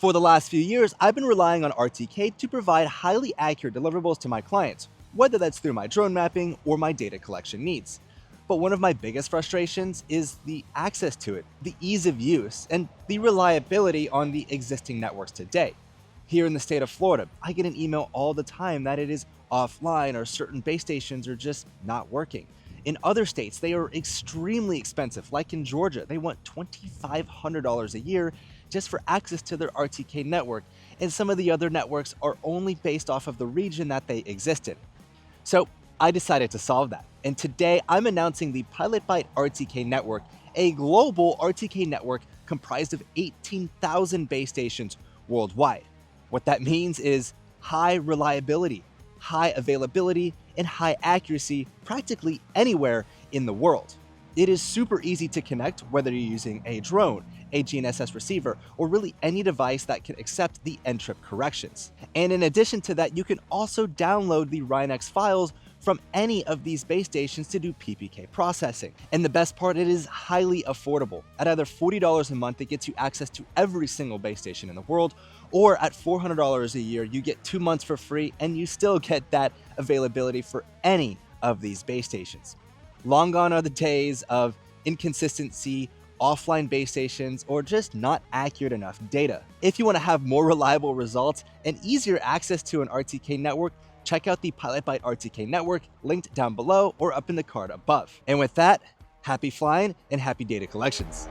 For the last few years, I've been relying on RTK to provide highly accurate deliverables to my clients, whether that's through my drone mapping or my data collection needs. But one of my biggest frustrations is the access to it, the ease of use, and the reliability on the existing networks today. Here in the state of Florida, I get an email all the time that it is offline or certain base stations are just not working. In other states, they are extremely expensive, like in Georgia, they want $2,500 a year just for access to their RTK network, and some of the other networks are only based off of the region that they exist in. So I decided to solve that, and today I'm announcing the Pilotbyte RTK Network, a global RTK network comprised of 18,000 base stations worldwide. What that means is high reliability, high availability, and high accuracy practically anywhere in the world. It is super easy to connect whether you're using a drone, a GNSS receiver, or really any device that can accept the end-trip corrections. And in addition to that, you can also download the RINEX files from any of these base stations to do PPK processing. And the best part, it is highly affordable. At either $40 a month, it gets you access to every single base station in the world, or at $400 a year, you get 2 months for free and you still get that availability for any of these base stations. Long gone are the days of inconsistency, offline base stations, or just not accurate enough data. If you want to have more reliable results and easier access to an RTK network, check out the Pilotbyte RTK Network, linked down below or up in the card above. And with that, happy flying and happy data collections.